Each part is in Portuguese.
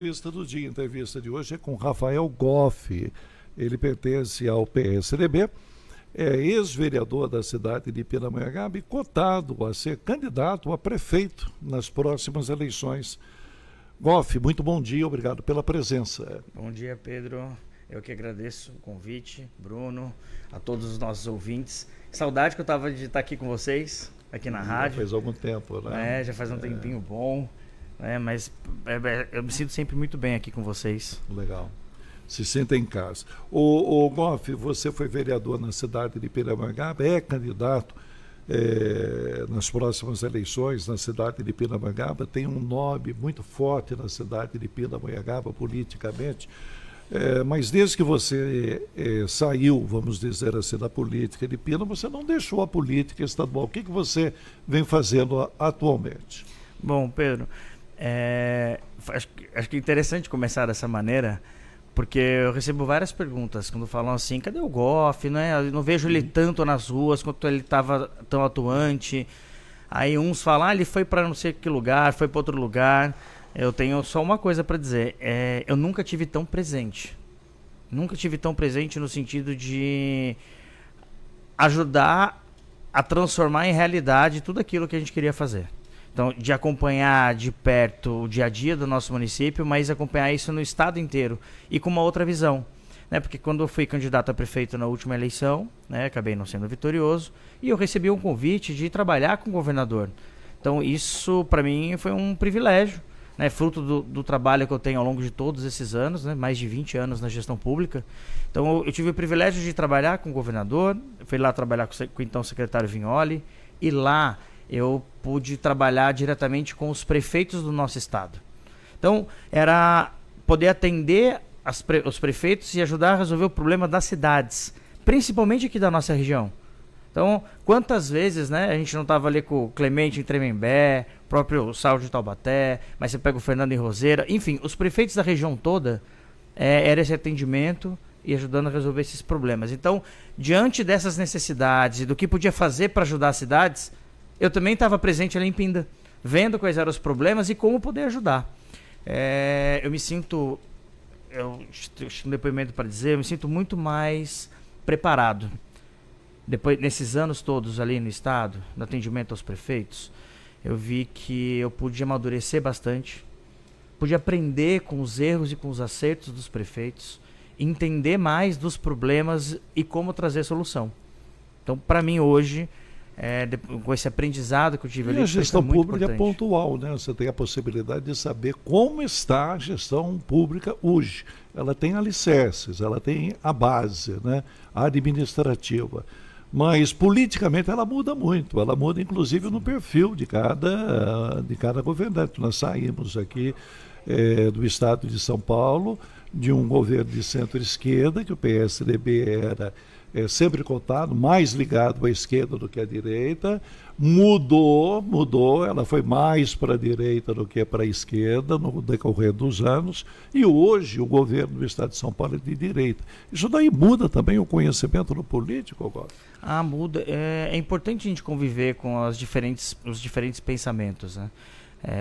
Entrevista do dia, a entrevista de hoje é com Rafael Goff. Ele pertence ao PSDB, é ex-vereador da cidade de Pindamonhangaba e cotado a ser candidato a prefeito nas próximas eleições. Goff, muito bom dia, obrigado pela presença. Bom dia, Pedro. Eu que agradeço o convite, Bruno, a todos os nossos ouvintes. Saudade que eu estava de estar aqui com vocês, aqui na rádio. Já faz algum tempo, né? Já faz um tempinho bom. Mas eu me sinto sempre muito bem aqui com vocês. Legal. Se sinta em casa. O Goff, você foi vereador na cidade de Pindamonhangaba, é candidato nas próximas eleições na cidade de Pindamonhangaba, tem um nome muito forte na cidade de Pindamonhangaba politicamente, mas desde que você saiu, vamos dizer assim, da política de Pindamonhangaba, você não deixou a política estadual. O que você vem fazendo atualmente? Bom, Pedro, acho que é interessante começar dessa maneira, porque eu recebo várias perguntas quando falam assim, cadê o Goff, né? Eu não vejo ele tanto nas ruas quanto ele estava tão atuante. Aí uns falam, ele foi para não sei que lugar, foi para outro lugar. Eu tenho só uma coisa para dizer, eu nunca tive tão presente. Nunca tive tão presente no sentido de ajudar a transformar em realidade tudo aquilo que a gente queria fazer. Então, de acompanhar de perto o dia a dia do nosso município, mas acompanhar isso no estado inteiro e com uma outra visão. Porque quando eu fui candidato a prefeito na última eleição, acabei não sendo vitorioso, e eu recebi um convite de trabalhar com o governador. Então, isso para mim foi um privilégio, fruto do trabalho que eu tenho ao longo de todos esses anos, mais de 20 anos na gestão pública. Então, eu tive o privilégio de trabalhar com o governador, fui lá trabalhar com o então secretário Vignoli, e lá eu pude trabalhar diretamente com os prefeitos do nosso estado. Então, era poder atender os prefeitos e ajudar a resolver o problema das cidades, principalmente aqui da nossa região. Então, quantas vezes a gente não estava ali com o Clemente em Tremembé, próprio Sal de Taubaté, mas você pega o Fernando em Roseira, enfim, os prefeitos da região toda, era esse atendimento e ajudando a resolver esses problemas. Então, diante dessas necessidades e do que podia fazer para ajudar as cidades, eu também estava presente ali em Pinda, vendo quais eram os problemas e como poder ajudar. Eu me sinto, eu tenho um depoimento para dizer, eu me sinto muito mais preparado. Depois, nesses anos todos ali no estado, no atendimento aos prefeitos, eu vi que eu pude amadurecer bastante, pude aprender com os erros e com os acertos dos prefeitos, entender mais dos problemas e como trazer solução. Então, para mim hoje, com esse aprendizado que eu tive ali, a gestão pública importante. É pontual, Você tem a possibilidade de saber como está a gestão pública hoje. Ela tem alicerces, ela tem a base, a administrativa. Mas politicamente ela muda muito, ela muda inclusive no perfil de cada governante. Nós saímos aqui do estado de São Paulo, de um governo de centro-esquerda, que o PSDB era sempre cotado, mais ligado à esquerda do que à direita, mudou, ela foi mais para a direita do que para a esquerda no decorrer dos anos, e hoje o governo do estado de São Paulo é de direita. Isso daí muda também o conhecimento no político agora? Muda. É importante a gente conviver com os diferentes pensamentos.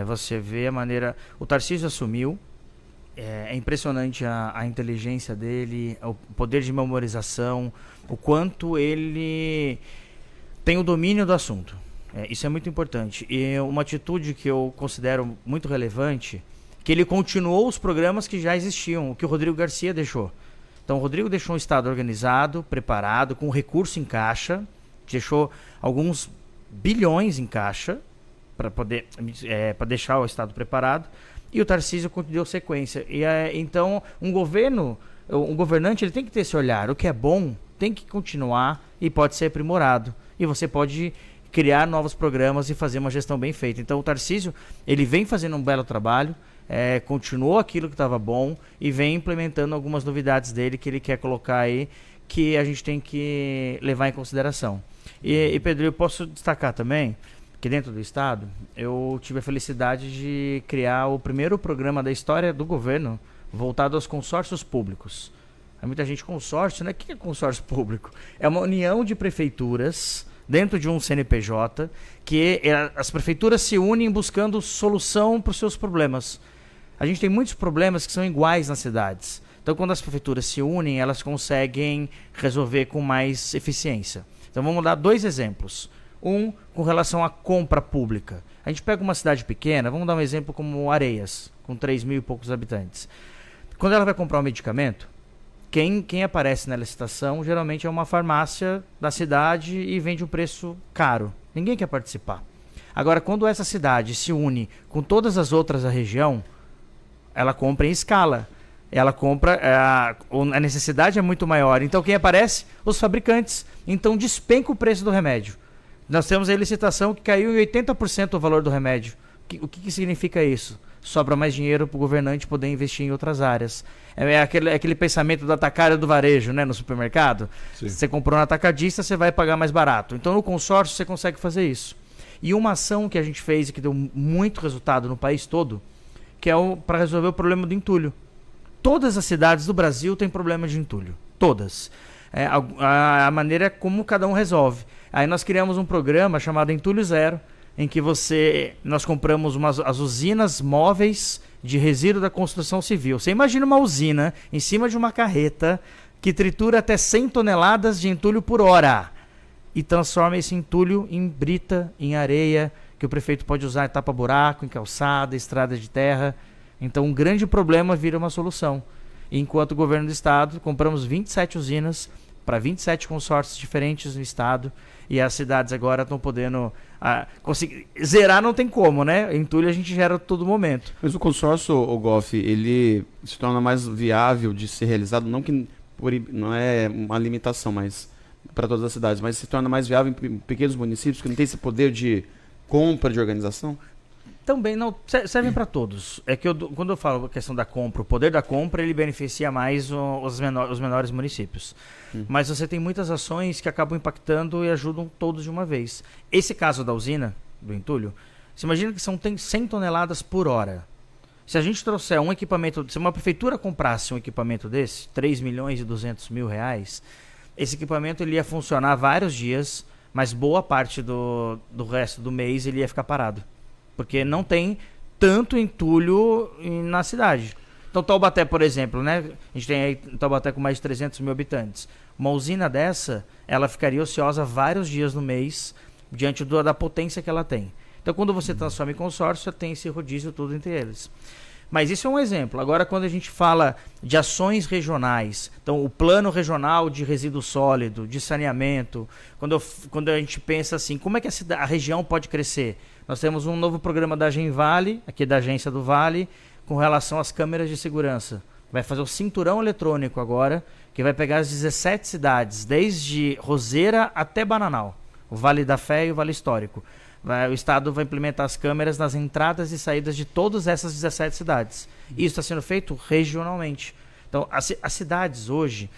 Você vê a maneira... O Tarcísio assumiu, é impressionante a inteligência dele, o poder de memorização, o quanto ele tem o domínio do assunto. Isso é muito importante. E uma atitude que eu considero muito relevante, que ele continuou os programas que já existiam, o que o Rodrigo Garcia deixou. Então o Rodrigo deixou um estado organizado, preparado, com recurso em caixa, deixou alguns bilhões em caixa para deixar o estado preparado. E o Tarcísio deu sequência. Então, um governante, ele tem que ter esse olhar. O que é bom tem que continuar e pode ser aprimorado. E você pode criar novos programas e fazer uma gestão bem feita. Então, o Tarcísio, ele vem fazendo um belo trabalho, continuou aquilo que estava bom e vem implementando algumas novidades dele que ele quer colocar aí, que a gente tem que levar em consideração. E Pedro, eu posso destacar também que dentro do estado, eu tive a felicidade de criar o primeiro programa da história do governo voltado aos consórcios públicos. Há muita gente, consórcio, O que é consórcio público? É uma união de prefeituras dentro de um CNPJ que as prefeituras se unem buscando solução para os seus problemas. A gente tem muitos problemas que são iguais nas cidades. Então, quando as prefeituras se unem, elas conseguem resolver com mais eficiência. Então, vamos dar 2 exemplos. Um, com relação à compra pública. A gente pega uma cidade pequena, vamos dar um exemplo como Areias, com 3 mil e poucos habitantes. Quando ela vai comprar um medicamento, quem aparece na licitação geralmente é uma farmácia da cidade e vende um preço caro. Ninguém quer participar. Agora, quando essa cidade se une com todas as outras da região, ela compra em escala. Ela compra, a necessidade é muito maior. Então, quem aparece? Os fabricantes. Então, despenca o preço do remédio. Nós temos a licitação que caiu em 80% o valor do remédio. O que significa isso? Sobra mais dinheiro para o governante poder investir em outras áreas. É aquele pensamento do atacado e do varejo, né, no supermercado. Sim. Você comprou no atacadista, você vai pagar mais barato. Então, no consórcio, você consegue fazer isso. E uma ação que a gente fez e que deu muito resultado no país todo, que é para resolver o problema do entulho. Todas as cidades do Brasil têm problema de entulho. Todas. A maneira como cada um resolve. Aí nós criamos um programa chamado Entulho Zero, em que nós compramos as usinas móveis de resíduo da construção civil. Você imagina uma usina em cima de uma carreta que tritura até 100 toneladas de entulho por hora e transforma esse entulho em brita, em areia, que o prefeito pode usar em tapa-buraco, em calçada, estrada de terra. Então, um grande problema vira uma solução. E, enquanto governo do estado, compramos 27 usinas para 27 consórcios diferentes no estado, e as cidades agora estão podendo conseguir zerar. Não tem como, né? Entulho a gente gera a todo momento. Mas o consórcio, o Goff, ele se torna mais viável de ser realizado, não é uma limitação, mas para todas as cidades, mas se torna mais viável em pequenos municípios que não tem esse poder de compra, de organização? Também não servem para todos. É que quando eu falo a questão da compra, o poder da compra, ele beneficia mais os menores municípios. Mas você tem muitas ações que acabam impactando e ajudam todos de uma vez. Esse caso da usina, do entulho, você imagina que tem 100 toneladas por hora. Se a gente trouxer um equipamento, se uma prefeitura comprasse um equipamento desse, 3 milhões e 200 mil reais, esse equipamento ele ia funcionar vários dias, mas boa parte do resto do mês ele ia ficar parado. Porque não tem tanto entulho na cidade. Então, Taubaté, por exemplo, né? A gente tem aí Taubaté com mais de 300 mil habitantes. Uma usina dessa, ela ficaria ociosa vários dias no mês, diante da potência que ela tem. Então, quando você transforma em consórcio, você tem esse rodízio tudo entre eles. Mas isso é um exemplo. Agora, quando a gente fala de ações regionais, então o plano regional de resíduo sólido, de saneamento, quando a gente pensa assim, como é que a região pode crescer? Nós temos um novo programa da Genvale, aqui da agência do Vale, com relação às câmeras de segurança. Vai fazer o cinturão eletrônico agora, que vai pegar as 17 cidades, desde Roseira até Bananal, o Vale da Fé e o Vale Histórico. O Estado vai implementar as câmeras nas entradas e saídas de todas essas 17 cidades. Isso está sendo feito regionalmente. Então, as cidades hoje,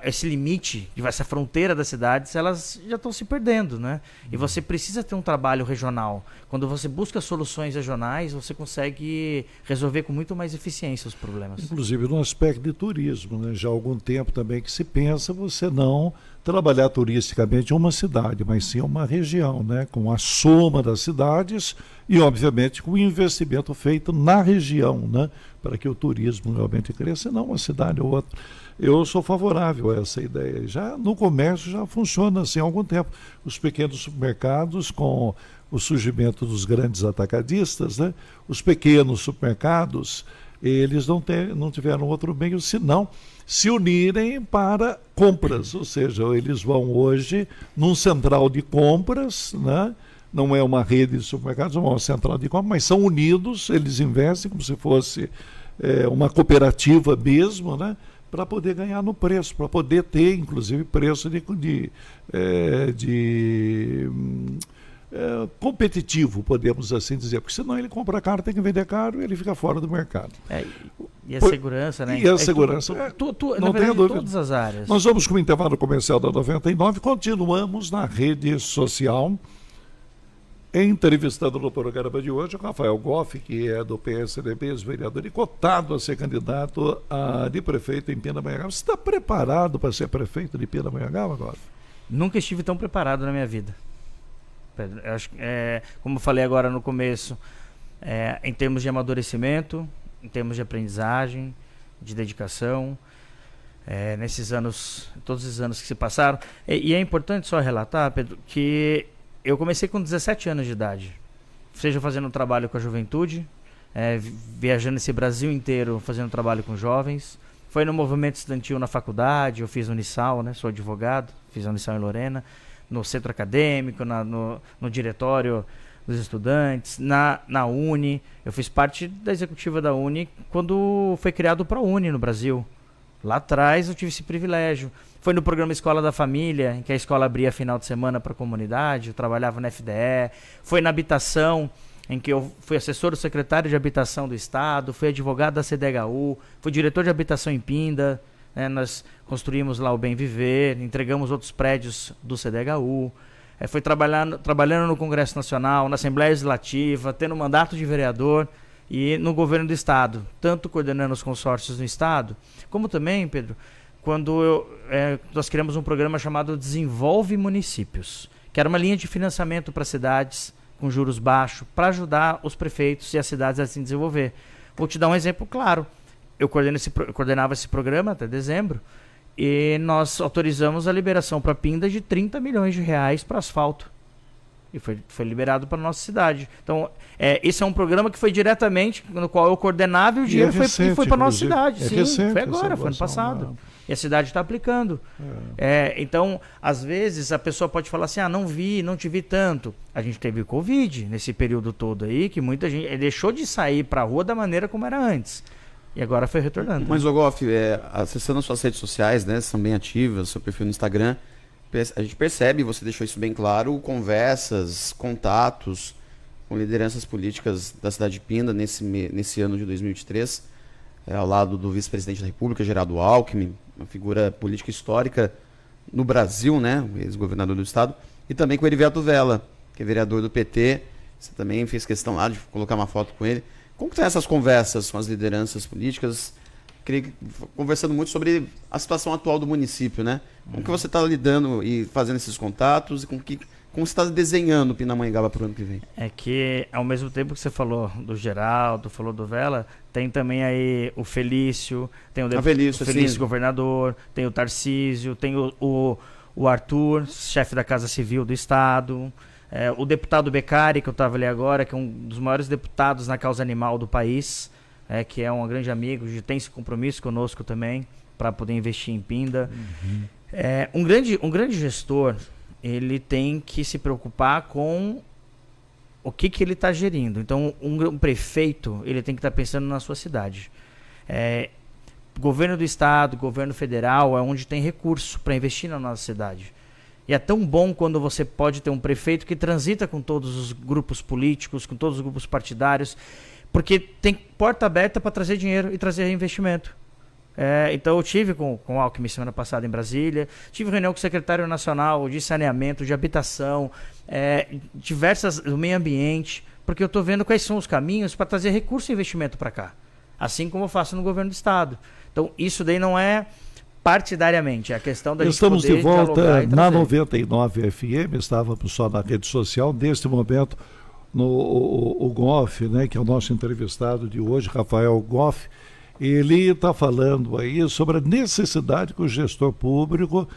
esse limite, essa fronteira das cidades, elas já estão se perdendo, né? E você precisa ter um trabalho regional. Quando você busca soluções regionais, você consegue resolver com muito mais eficiência os problemas. Inclusive no aspecto de turismo, né? Já há algum tempo também que se pensa você não trabalhar turisticamente uma cidade, mas sim uma região, né? Com a soma das cidades e, obviamente, com o investimento feito na região, né? Para que o turismo realmente cresça, não uma cidade ou outra. Eu sou favorável a essa ideia. Já no comércio já funciona assim há algum tempo. Os pequenos supermercados, com o surgimento dos grandes atacadistas, né? Os pequenos supermercados, eles não tiveram outro meio senão se unirem para compras, ou seja, eles vão hoje num central de compras, né? Não é uma rede de supermercados, é uma central de compras, mas são unidos, eles investem como se fosse uma cooperativa mesmo, né? Para poder ganhar no preço, para poder ter, inclusive, preço competitivo, podemos assim dizer, porque senão ele compra caro, tem que vender caro e ele fica fora do mercado. E a segurança, né? E a segurança, não tenha dúvida. Todas as áreas. Nós vamos com o intervalo comercial da 99, continuamos na rede social, entrevistando no programa de hoje o Rafael Goff, que é do PSDB, ex-vereador e cotado a ser candidato de prefeito em Pindamonhangaba. Você está preparado para ser prefeito de Pindamonhangaba, Goff? Nunca estive tão preparado na minha vida, Pedro. Eu acho, como eu falei agora no começo, em termos de amadurecimento, em termos de aprendizagem, de dedicação, nesses anos, todos os anos que se passaram. E é importante só relatar, Pedro, que eu comecei com 17 anos de idade, seja fazendo um trabalho com a juventude, viajando esse Brasil inteiro fazendo trabalho com jovens. Foi no movimento estudantil na faculdade, eu fiz Unisal, né? Sou advogado, fiz a Unisal em Lorena, no centro acadêmico, no diretório dos estudantes, na Uni. Eu fiz parte da executiva da Uni quando foi criado o ProUni no Brasil. Lá atrás eu tive esse privilégio. Foi no programa Escola da Família, em que a escola abria final de semana para a comunidade, eu trabalhava na FDE. Foi na habitação, em que eu fui assessor do secretário de Habitação do Estado, fui advogado da CDHU, fui diretor de habitação em Pinda, né? Nós construímos lá o Bem Viver, entregamos outros prédios do CDHU. Fui trabalhando no Congresso Nacional, na Assembleia Legislativa, tendo mandato de vereador e no governo do Estado, tanto coordenando os consórcios no Estado, como também, Pedro, quando nós criamos um programa chamado Desenvolve Municípios, que era uma linha de financiamento para cidades com juros baixos, para ajudar os prefeitos e as cidades a se desenvolver. Vou te dar um exemplo claro. Eu coordenava esse programa até dezembro, e nós autorizamos a liberação para Pinda de 30 milhões de reais para asfalto. E foi liberado para a nossa cidade. Então, esse é um programa que foi diretamente, no qual eu coordenava, e o dinheiro foi para a nossa cidade. Sim, foi agora, foi ano passado. E a cidade está aplicando. Então, às vezes, a pessoa pode falar assim, não te vi tanto. A gente teve Covid nesse período todo aí, que muita gente deixou de sair para a rua da maneira como era antes. E agora foi retornando. Mas, Goff, acessando as suas redes sociais, né, são bem ativas, seu perfil no Instagram, a gente percebe, você deixou isso bem claro, conversas, contatos com lideranças políticas da cidade de Pinda nesse ano de 2023, ao lado do vice-presidente da República, Geraldo Alckmin, uma figura política histórica no Brasil, né, ex-governador do estado, e também com o Heriberto Vela, que é vereador do PT. Você também fez questão lá de colocar uma foto com ele. Como que estão essas conversas com as lideranças políticas? Conversando muito sobre a situação atual do município, né? Como que você está lidando e fazendo esses contatos, e como você está desenhando o Pindamonhangaba para o ano que vem? É que, ao mesmo tempo que você falou do Geraldo, falou do Vela, tem também aí o Felício, tem o Felício governador, tem o Tarcísio, tem o Arthur, chefe da Casa Civil do Estado, o deputado Beccari, que eu estava ali agora, que é um dos maiores deputados na causa animal do país, que é um grande amigo, tem esse compromisso conosco também, para poder investir em Pinda. Um grande gestor, ele tem que se preocupar com o que ele está gerindo. Então, um prefeito, ele tem que estar pensando na sua cidade. Governo do Estado, governo federal, é onde tem recurso para investir na nossa cidade. E é tão bom quando você pode ter um prefeito que transita com todos os grupos políticos, com todos os grupos partidários, porque tem porta aberta para trazer dinheiro e trazer investimento. Então eu tive com o Alckmin semana passada em Brasília, tive reunião com o secretário nacional de saneamento, de habitação, diversas do meio ambiente, porque eu estou vendo quais são os caminhos para trazer recurso e investimento para cá, assim como eu faço no governo do estado. Então isso daí não é partidariamente, é a questão da gente poder Estamos de volta na trazer. 99 FM, estávamos só na rede social, neste momento o Goff, né, que é o nosso entrevistado de hoje, Rafael Goff, ele está falando aí sobre a necessidade que o gestor público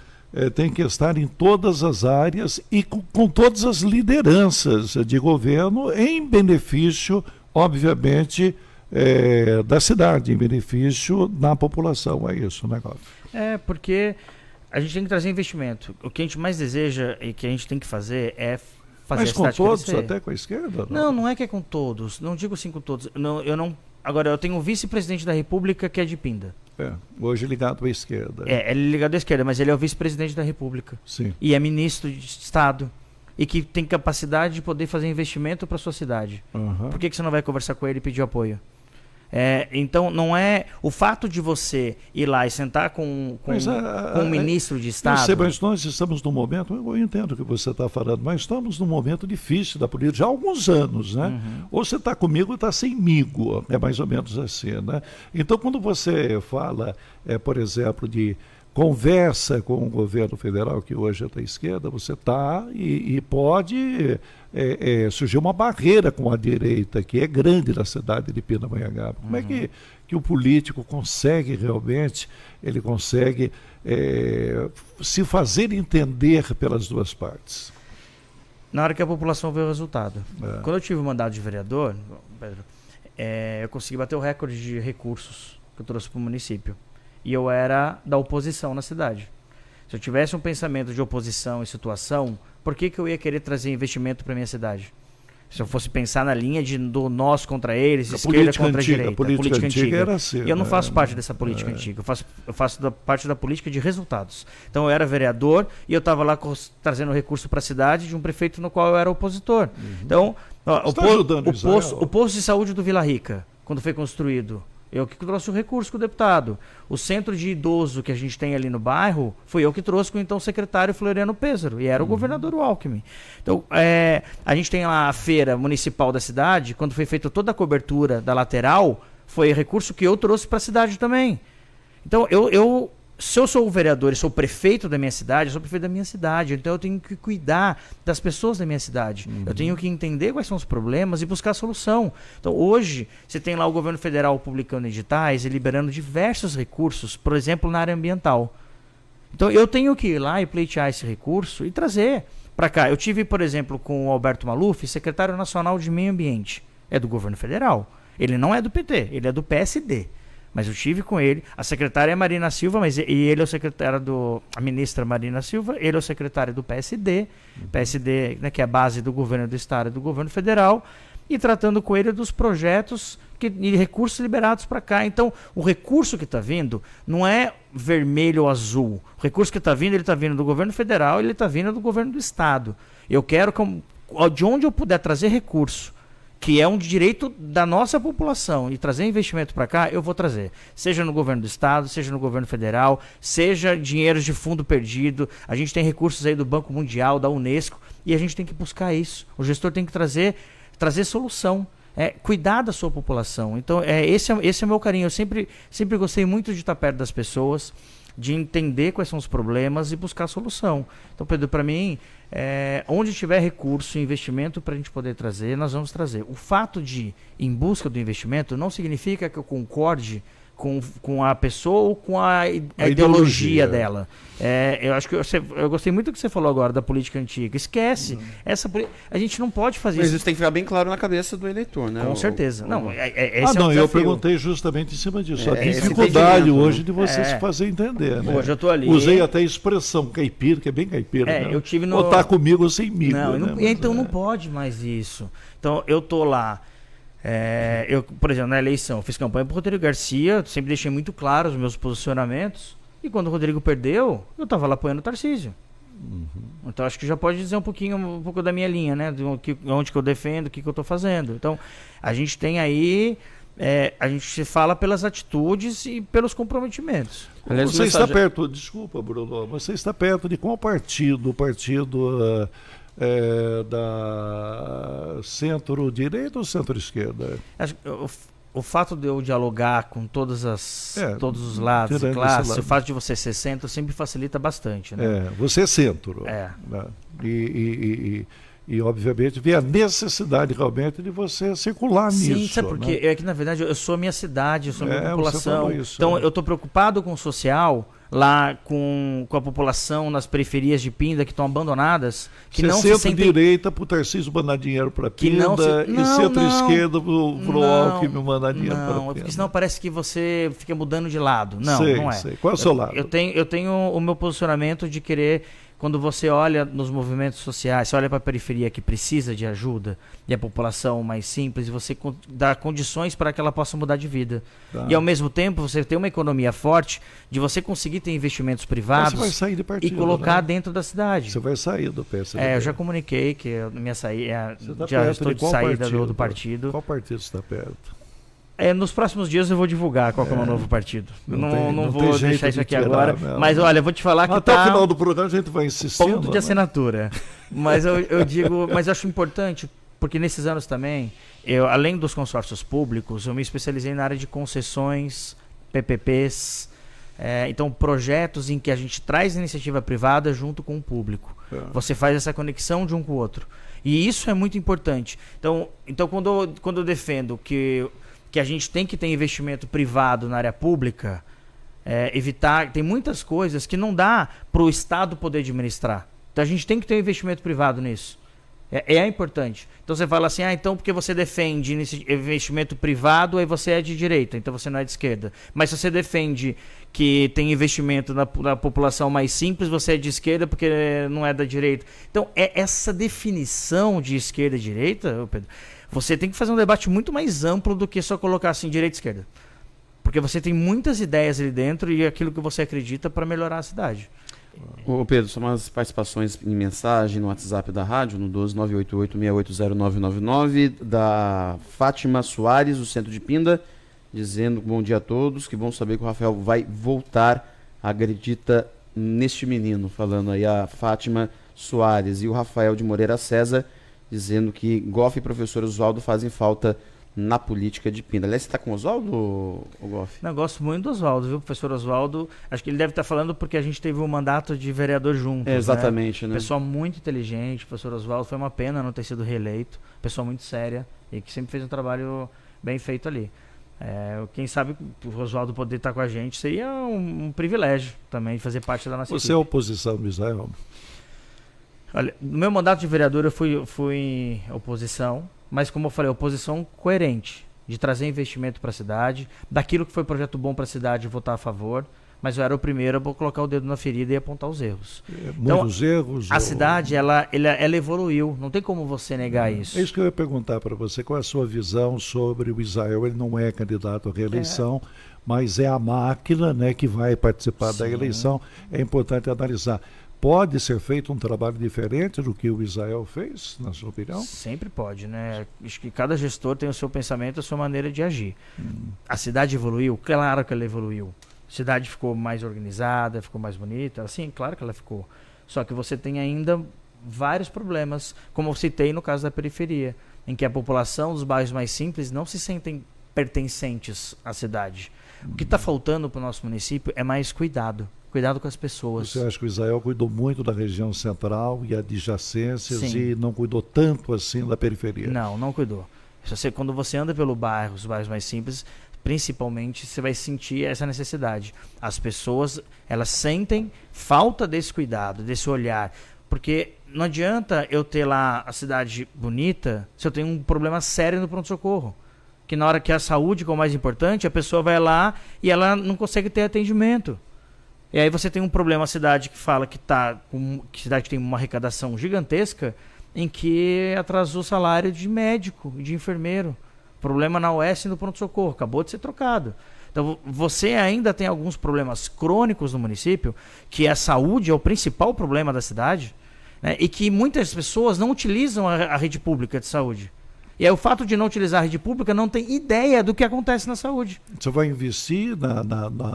tem que estar em todas as áreas e com todas as lideranças de governo em benefício, obviamente, da cidade, em benefício da população. É isso, né, Goff? Porque a gente tem que trazer investimento. O que a gente mais deseja e que a gente tem que fazer é fazer. Mas com todos, crescer. Até com a esquerda? Não é que é com todos. Não digo assim com todos. Agora, eu tenho um vice-presidente da República que é de Pinda. Hoje ligado à esquerda. Ele é ligado à esquerda, mas ele é o vice-presidente da República. Sim. E é ministro de Estado. E que tem capacidade de poder fazer investimento para sua cidade. Uhum. Por que você não vai conversar com ele e pedir apoio? Então, não é o fato de você ir lá e sentar com um ministro de Estado. Eu sei, mas nós estamos num momento, eu entendo o que você está falando, mas estamos num momento difícil da política, já há alguns anos, né? Uhum. Ou você está comigo ou está semigo, é mais ou menos assim, né? Então, quando você fala, por exemplo, de conversa com o governo federal, que hoje é da esquerda, você está e pode surgir uma barreira com a direita, que é grande na cidade de Pindamonhangaba. Como é que o político consegue realmente, ele consegue se fazer entender pelas duas partes? Na hora que a população vê o resultado. Quando eu tive o mandato de vereador, Pedro, eu consegui bater o recorde de recursos que eu trouxe para o município. E eu era da oposição na cidade. Se eu tivesse um pensamento de oposição e situação, por que eu ia querer trazer investimento para minha cidade? Se eu fosse pensar na linha do nós contra eles, esquerda contra a direita. A política antiga era assim. E eu não faço parte dessa política antiga. Eu faço parte da política de resultados. Então eu era vereador e eu estava lá trazendo recurso para a cidade de um prefeito no qual eu era opositor. Então, o posto de saúde do Vila Rica, quando foi construído, eu que trouxe o recurso com o deputado. O centro de idoso que a gente tem ali no bairro, fui eu que trouxe com o então secretário Floriano Pêssaro, e era o governador Alckmin. Então, a gente tem lá a feira municipal da cidade, quando foi feita toda a cobertura da lateral, foi recurso que eu trouxe para a cidade também. Então, se eu sou o vereador e sou o prefeito da minha cidade, eu sou o prefeito da minha cidade, então eu tenho que cuidar das pessoas da minha cidade. Eu tenho que entender quais são os problemas e buscar a solução. Então hoje, você tem lá o governo federal publicando editais e liberando diversos recursos, por exemplo, na área ambiental. Então eu tenho que ir lá e pleitear esse recurso e trazer para cá. Eu tive, por exemplo, com o Alberto Maluf, secretário nacional de meio ambiente. É do governo federal. Ele não é do PT, ele é do PSD. Mas eu tive com ele, a secretária é Marina Silva, e ele é o secretário a ministra Marina Silva, ele é o secretário do PSD, PSD, né, que é a base do governo do estado e do governo federal, e tratando com ele dos projetos e recursos liberados para cá. Então, o recurso que está vindo não é vermelho ou azul. O recurso que está vindo, ele está vindo do governo federal, ele está vindo do governo do estado. Eu quero de onde eu puder trazer recurso, que é um direito da nossa população, e trazer investimento para cá, eu vou trazer. Seja no governo do estado, seja no governo federal, seja dinheiros de fundo perdido. A gente tem recursos aí do Banco Mundial, da Unesco, e a gente tem que buscar isso. O gestor tem que trazer solução, cuidar da sua população. Então, esse é o meu carinho. Eu sempre gostei muito de estar perto das pessoas, de entender quais são os problemas e buscar solução. Então, Pedro, para mim, onde tiver recurso e investimento para a gente poder trazer, nós vamos trazer. O fato de ir em busca do investimento não significa que eu concorde com a pessoa ou com a ideologia dela. Eu acho que eu gostei muito do que você falou agora da política antiga. Esquece. A gente não pode fazer isso. Mas isso tem que ficar bem claro na cabeça do eleitor, né? Com certeza. Eu perguntei justamente em cima disso. A dificuldade hoje de você se fazer entender. Né? Hoje eu tô ali. Usei até a expressão caipira, que é bem caipira. Né? Eu tive no... Ou tá comigo ou semigo. Então não pode mais isso. Então eu tô lá. Por exemplo, na eleição, eu fiz campanha pro Rodrigo Garcia, sempre deixei muito claro os meus posicionamentos. E quando o Rodrigo perdeu, eu estava lá apoiando o Tarcísio. Então acho que já pode dizer um pouco da minha linha, né? Onde que eu defendo, o que eu estou fazendo. Então a gente tem aí, a gente se fala pelas atitudes e pelos comprometimentos. Aliás, você está perto, desculpa, Bruno, você está perto de qual partido? O partido da centro-direita ou centro-esquerda? O fato de eu dialogar com todos os lados e classes, o fato de você ser centro sempre facilita bastante. Né? Você é centro. Né? E obviamente vê a necessidade realmente de você circular nisso. Sim, sabe porque né? Que na verdade eu sou a minha cidade, eu sou a minha população. Isso, então eu estou preocupado com o social, lá com a população nas periferias de Pinda que estão abandonadas, que você não se sentem... centro-direita para o Tarcísio mandar dinheiro para Pinda e centro-esquerda para o Alckmin mandar dinheiro para Pinda. Porque senão parece que você fica mudando de lado. Não é. Sei. Qual é o seu lado? Eu tenho o meu posicionamento de querer... Quando você olha nos movimentos sociais, você olha para a periferia que precisa de ajuda e a população mais simples, você dá condições para que ela possa mudar de vida. Tá. E ao mesmo tempo você tem uma economia forte de você conseguir ter investimentos privados você vai sair de partido, e colocar dentro da cidade. Você vai sair do PSD. Eu já comuniquei que minha saída, tá já estou de saída do partido. Qual partido está perto? Nos próximos dias eu vou divulgar qual é o meu novo partido. Não vou deixar isso aqui tirar, agora. Não. Mas olha, eu vou te falar que até o final do programa a gente vai insistindo. Ponto de assinatura. Mas eu digo, mas eu acho importante, porque nesses anos também, além dos consórcios públicos, eu me especializei na área de concessões, PPPs, Então, projetos em que a gente traz iniciativa privada junto com o público. Você faz essa conexão de um com o outro. E isso é muito importante. Então quando eu defendo que a gente tem que ter investimento privado na área pública, evitar... Tem muitas coisas que não dá para o Estado poder administrar. Então, a gente tem que ter um investimento privado nisso. É importante. Então você fala assim, então porque você defende investimento privado, aí você é de direita, então você não é de esquerda. Mas se você defende que tem investimento na população mais simples, você é de esquerda porque não é da direita. Então, essa definição de esquerda e direita, Pedro, você tem que fazer um debate muito mais amplo do que só colocar assim, direita e esquerda. Porque você tem muitas ideias ali dentro e aquilo que você acredita para melhorar a cidade. Ô Pedro, são umas participações em mensagem no WhatsApp da rádio, no 12988680999, da Fátima Soares, do Centro de Pinda, dizendo bom dia a todos, que bom saber que o Rafael vai voltar, acredita neste menino, falando aí a Fátima Soares, e o Rafael de Moreira César, dizendo que Goff e professor Oswaldo fazem falta na política de Pinda. Aliás, você está com o Oswaldo, Goff? Não, eu gosto muito do Oswaldo, viu, professor Oswaldo? Acho que ele deve estar falando porque a gente teve um mandato de vereador juntos. Exatamente, né? Pessoa muito inteligente, professor Oswaldo. Foi uma pena não ter sido reeleito. Pessoa muito séria e que sempre fez um trabalho bem feito ali. Quem sabe o Oswaldo poder estar com a gente seria um privilégio também de fazer parte da nossa equipe. Você é oposição do Israel? Olha, no meu mandato de vereador eu fui oposição. Mas, como eu falei, oposição coerente, de trazer investimento para a cidade, daquilo que foi projeto bom para a cidade, votar a favor, mas eu era o primeiro a colocar o dedo na ferida e apontar os erros. Muitos erros. A cidade, ela evoluiu, não tem como você negar isso. É isso que eu ia perguntar para você, qual é a sua visão sobre o Israel? Ele não é candidato à reeleição, mas é a máquina, né, que vai participar da eleição. É importante analisar. Pode ser feito um trabalho diferente do que o Israel fez, na sua opinião? Sempre pode, né? Acho que cada gestor tem o seu pensamento, a sua maneira de agir. A cidade evoluiu? Claro que ela evoluiu. A cidade ficou mais organizada, ficou mais bonita? Sim, claro que ela ficou. Só que você tem ainda vários problemas, como eu citei no caso da periferia, em que a população dos bairros mais simples não se sentem pertencentes à cidade. O que está faltando para o nosso município é mais cuidado. Cuidado com as pessoas. Você acha que o Israel cuidou muito da região central e adjacências Sim. e não cuidou tanto assim da periferia? Não cuidou. Quando você anda pelo bairro, os bairros mais simples, principalmente, você vai sentir essa necessidade. As pessoas, elas sentem falta desse cuidado, desse olhar. Porque não adianta eu ter lá a cidade bonita se eu tenho um problema sério no pronto-socorro. Que na hora que a saúde, que é o mais importante, a pessoa vai lá e ela não consegue ter atendimento. E aí você tem um problema, a cidade que fala que a cidade tem uma arrecadação gigantesca, em que atrasou o salário de médico e de enfermeiro. Problema na UES e no pronto-socorro, acabou de ser trocado. Então você ainda tem alguns problemas crônicos no município, que a saúde é o principal problema da cidade, né, e que muitas pessoas não utilizam a rede pública de saúde. E aí o fato de não utilizar a rede pública não tem ideia do que acontece na saúde. Você vai investir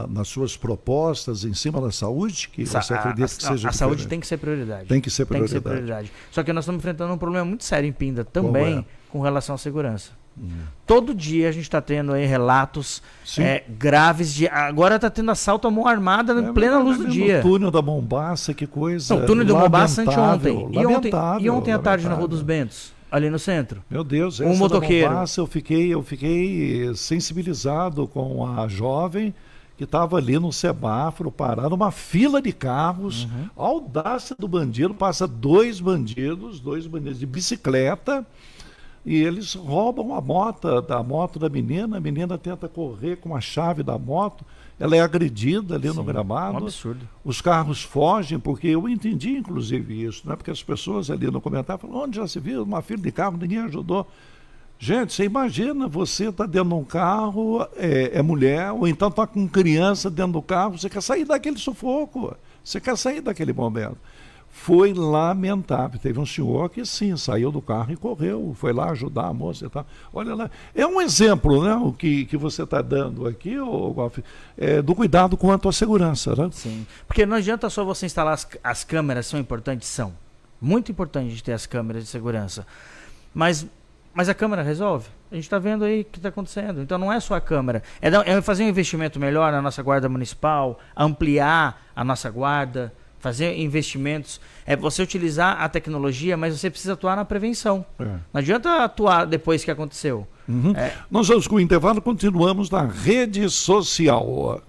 nas suas propostas em cima da saúde? Que você acredita que seja a saúde tem que ser prioridade. Tem que ser prioridade. Só que nós estamos enfrentando um problema muito sério em Pinda também, com relação à segurança. Todo dia a gente está tendo aí relatos graves de... Agora está tendo assalto à mão armada em plena luz do dia. O túnel da Mombaça, que coisa. O túnel da Mombaça anteontem. E ontem à tarde na Rua dos Bentos. Ali no centro. Meu Deus, um motoqueiro. Mombaça, eu fiquei sensibilizado com a jovem que estava ali no semáforo, parado, uma fila de carros, a audácia do bandido, passa dois bandidos de bicicleta, e eles roubam a moto da menina, a menina tenta correr com a chave da moto, ela é agredida ali no gramado. Um absurdo. Os carros fogem, porque eu entendi inclusive isso, né? Porque as pessoas ali no comentário falam, onde já se viu uma fila de carro, ninguém ajudou. Gente, você imagina, você está dentro de um carro, é mulher, ou então está com criança dentro do carro, você quer sair daquele sufoco, você quer sair daquele momento. Foi lamentável. Teve um senhor que sim, saiu do carro e correu, foi lá ajudar a moça e tal. Olha lá, é um exemplo, né, o que você está dando aqui, Goff, do cuidado quanto à segurança, né? Sim, porque não adianta só você instalar as câmeras, são importantes, são. Muito importante de ter as câmeras de segurança. Mas Mas a Câmara resolve? A gente está vendo aí o que está acontecendo. Então não é só a Câmara. É fazer um investimento melhor na nossa guarda municipal, ampliar a nossa guarda, fazer investimentos. É você utilizar a tecnologia, mas você precisa atuar na prevenção. Não adianta atuar depois que aconteceu. Nós vamos com o intervalo, continuamos na rede social.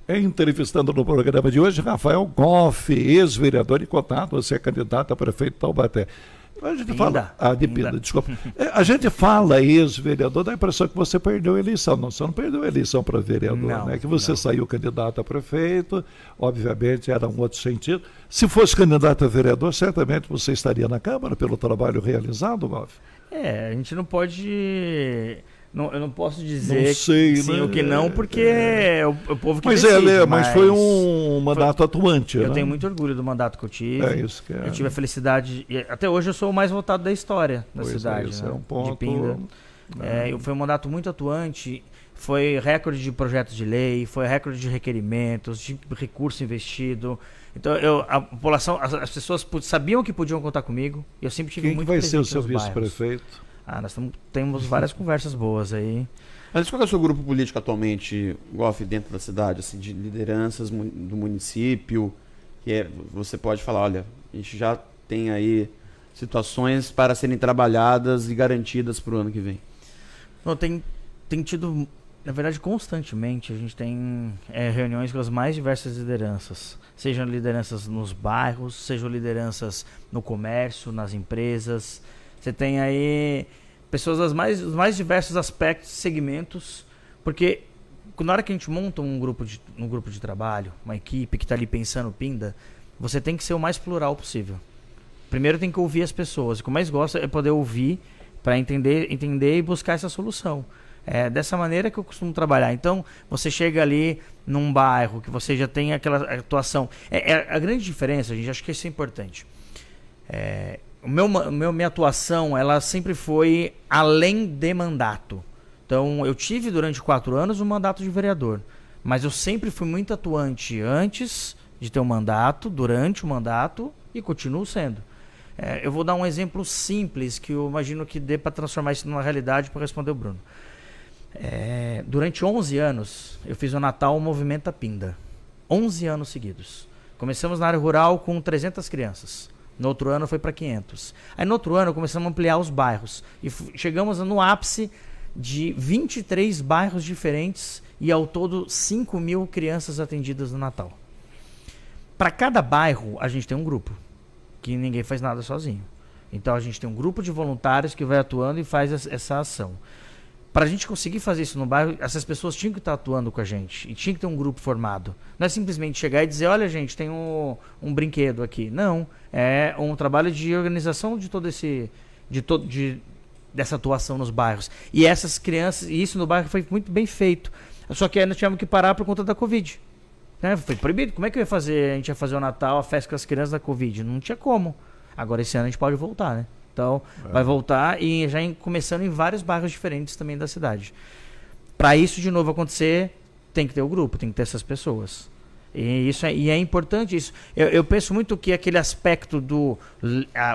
Entrevistando no programa de hoje, Rafael Goff, ex-vereador e cotado a ser candidato a prefeito de Taubaté. A gente fala. De Pinda, desculpa. A gente fala ex-vereador, dá a impressão que você perdeu a eleição. Não, você não perdeu a eleição para vereador, não, né? Que você saiu candidato a prefeito, obviamente era um outro sentido. Se fosse candidato a vereador, certamente você estaria na Câmara pelo trabalho realizado, Goff. A gente não pode. Eu não posso dizer não sei, que sim né? ou que não, porque é o povo que mas decide. Mas foi um mandato atuante. Eu né? tenho muito orgulho do mandato que eu tive. É isso que é. Eu tive a felicidade. Até hoje eu sou o mais votado da história da cidade. Isso né? é um ponto. De Pinda. Foi um mandato muito atuante. Foi recorde de projetos de lei, foi recorde de requerimentos, de recurso investido. Então a população, as pessoas sabiam que podiam contar comigo. Eu sempre tive Quem muito vai ser o seu bairros. vice-prefeito? Nós temos várias conversas boas aí. Mas qual é o seu grupo político atualmente, Goff, dentro da cidade, assim, de lideranças do município, que você pode falar, olha, a gente já tem aí situações para serem trabalhadas e garantidas para o ano que vem? Não, tem tido, na verdade, constantemente, a gente tem reuniões com as mais diversas lideranças, sejam lideranças nos bairros, sejam lideranças no comércio, nas empresas. Você tem aí pessoas dos mais diversos aspectos, segmentos, porque na hora que a gente monta um grupo de trabalho, uma equipe que está ali pensando Pinda, você tem que ser o mais plural possível. Primeiro tem que ouvir as pessoas. O que eu mais gosto é poder ouvir para entender e buscar essa solução. É dessa maneira que eu costumo trabalhar. Então, você chega ali num bairro que você já tem aquela atuação. A grande diferença, gente, acho que isso é importante. Minha atuação, ela sempre foi além de mandato. Então, eu tive durante 4 anos um mandato de vereador, mas eu sempre fui muito atuante antes de ter um mandato, durante o mandato e continuo sendo. Eu vou dar um exemplo simples que eu imagino que dê para transformar isso numa realidade para responder o Bruno. Durante 11 anos, eu fiz o Natal Movimenta Pinda. 11 anos seguidos. Começamos na área rural com 300 crianças. No outro ano foi para 500. Aí no outro ano começamos a ampliar os bairros. E chegamos no ápice de 23 bairros diferentes e ao todo 5.000 crianças atendidas no Natal. Para cada bairro a gente tem um grupo, que ninguém faz nada sozinho. Então a gente tem um grupo de voluntários que vai atuando e faz essa ação. Para a gente conseguir fazer isso no bairro, essas pessoas tinham que estar atuando com a gente. E tinha que ter um grupo formado. Não é simplesmente chegar e dizer, olha gente, tem um brinquedo aqui. Não, é um trabalho de organização de todo dessa atuação nos bairros. E essas crianças, e isso no bairro foi muito bem feito. Só que aí nós tivemos que parar por conta da Covid. Foi proibido. Como é que a gente ia fazer o Natal, a festa com as crianças da Covid? Não tinha como. Agora esse ano a gente pode voltar, né? Então, vai voltar e já começando em vários bairros diferentes também da cidade. Para isso de novo acontecer, tem que ter o grupo, tem que ter essas pessoas. E é importante isso. Eu penso muito que aquele aspecto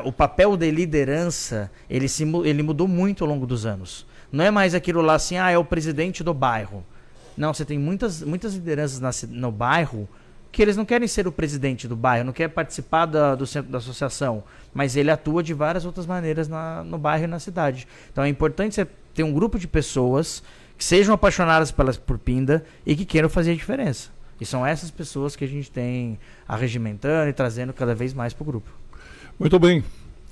o papel de liderança, ele mudou muito ao longo dos anos. Não é mais aquilo lá assim, é o presidente do bairro. Não, você tem muitas lideranças no bairro que eles não querem ser o presidente do bairro, não querem participar do centro da associação, mas ele atua de várias outras maneiras no bairro e na cidade. Então é importante você ter um grupo de pessoas que sejam apaixonadas por Pinda e que queiram fazer a diferença. E são essas pessoas que a gente tem arregimentando e trazendo cada vez mais para o grupo. Muito bem,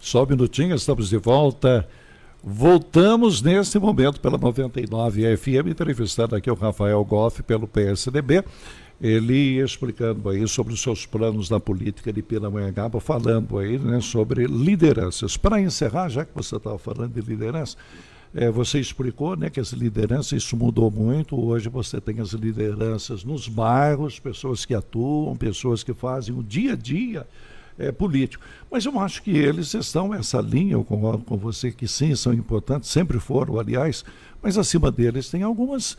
só um minutinho, estamos de volta. Voltamos neste momento pela 99 FM, entrevistando aqui o Rafael Goff pelo PSDB. Ele explicando aí sobre os seus planos na política de Pindamonhangaba, falando aí, né, sobre lideranças. Para encerrar, já que você estava falando de liderança, você explicou, né, que as lideranças, isso mudou muito. Hoje você tem as lideranças nos bairros, pessoas que atuam, pessoas que fazem o dia a dia político. Mas eu acho que eles estão nessa linha, eu concordo com você que sim, são importantes, sempre foram, aliás, mas acima deles tem algumas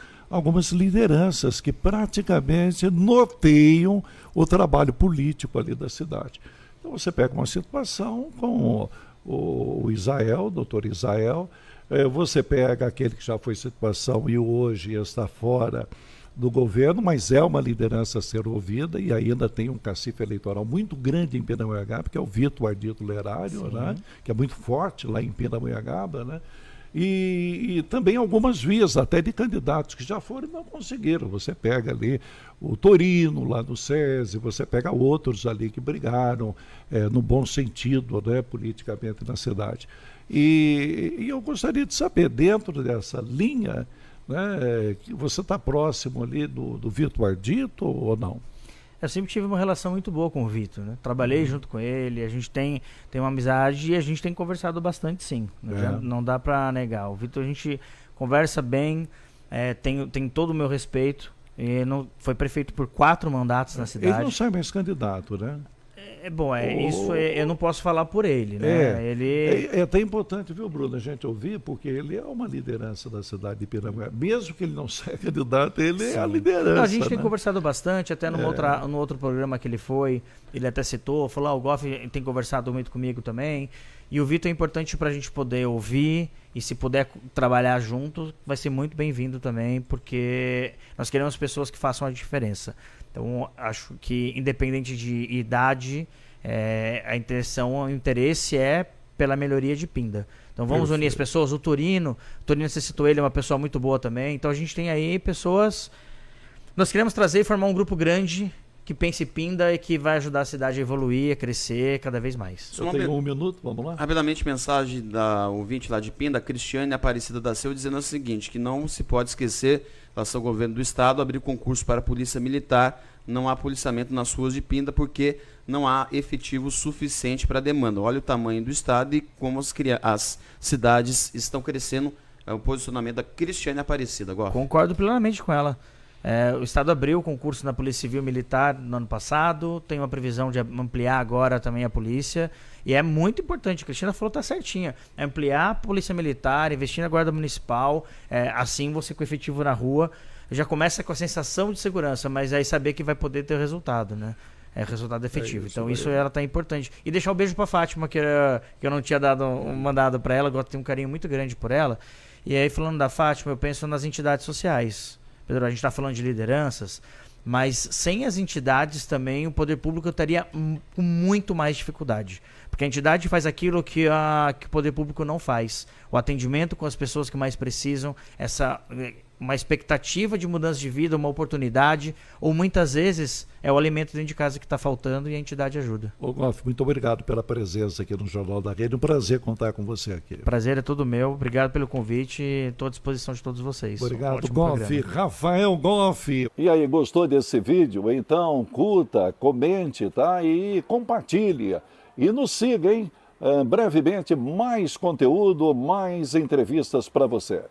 lideranças que praticamente norteiam o trabalho político ali da cidade. Então você pega uma situação com o Isael, o doutor Isael, Você pega aquele que já foi situação e hoje está fora do governo, mas é uma liderança a ser ouvida e ainda tem um cacife eleitoral muito grande em Pindamonhangaba, que é o Vitor Ardito Lerário, né? Que é muito forte lá em Pindamonhangaba, né? E também algumas vias até de candidatos que já foram e não conseguiram. Você pega ali o Torino lá no SESI, você pega outros ali que brigaram no bom sentido, né, politicamente na cidade. E eu gostaria de saber, dentro dessa linha, né, que você está próximo ali do Vitor Ardito ou não? Eu sempre tive uma relação muito boa com o Vitor, né? Trabalhei junto com ele, a gente tem uma amizade e a gente tem conversado bastante, sim. Não dá para negar. O Vitor, a gente conversa bem, tem todo o meu respeito. E foi prefeito por 4 mandatos na cidade. Ele não sai mais candidato, né? Isso eu não posso falar por ele, né? É até importante, viu, Bruno, a gente ouvir, porque ele é uma liderança da cidade de Pindamonhangaba. Mesmo que ele não seja candidato, ele é a liderança. Não, a gente tem conversado bastante, até no outro programa que ele foi, ele até citou, falou, o Goff tem conversado muito comigo também. E o Vitor é importante para a gente poder ouvir e se puder trabalhar junto, vai ser muito bem-vindo também, porque nós queremos pessoas que façam a diferença. Então, acho que independente de idade, o interesse é pela melhoria de Pinda. Então, vamos unir as pessoas. O Torino, você citou ele, é uma pessoa muito boa também. Então, a gente tem aí pessoas... Nós queremos trazer e formar um grupo grande que pense em Pinda e que vai ajudar a cidade a evoluir, a crescer cada vez mais. Eu tenho 1 minuto, vamos lá? Rapidamente, mensagem da ouvinte lá de Pinda, Cristiane Aparecida da Silva, dizendo o seguinte, que não se pode esquecer, em relação ao governo do estado, abrir concurso para a polícia militar, não há policiamento nas ruas de Pinda, porque não há efetivo suficiente para a demanda. Olha o tamanho do estado e como as cidades estão crescendo. É o posicionamento da Cristiane Aparecida. Agora. Concordo plenamente com ela. O Estado abriu o concurso na Polícia Civil Militar no ano passado, tem uma previsão de ampliar agora também a polícia, e é muito importante, a Cristina falou, tá certinha, ampliar a Polícia Militar, investir na Guarda Municipal, assim você com efetivo na rua, já começa com a sensação de segurança, mas aí saber que vai poder ter resultado, né? Resultado efetivo. Então isso ela tá importante. E deixar um beijo pra Fátima, que eu não tinha mandado pra ela, agora tenho um carinho muito grande por ela. E aí, falando da Fátima, eu penso nas entidades sociais. Pedro, a gente está falando de lideranças, mas sem as entidades também o poder público estaria com muito mais dificuldade. Porque a entidade faz aquilo que o poder público não faz. O atendimento com as pessoas que mais precisam, uma expectativa de mudança de vida, uma oportunidade, ou muitas vezes é o alimento dentro de casa que está faltando e a entidade ajuda. Ô Goff, muito obrigado pela presença aqui no Jornal da Rede, um prazer contar com você aqui. Prazer é todo meu, obrigado pelo convite, estou à disposição de todos vocês. Obrigado, Goff. Rafael Goff. E aí, gostou desse vídeo? Então curta, comente, tá? E compartilhe. E nos siga, hein? Brevemente mais conteúdo, mais entrevistas para você.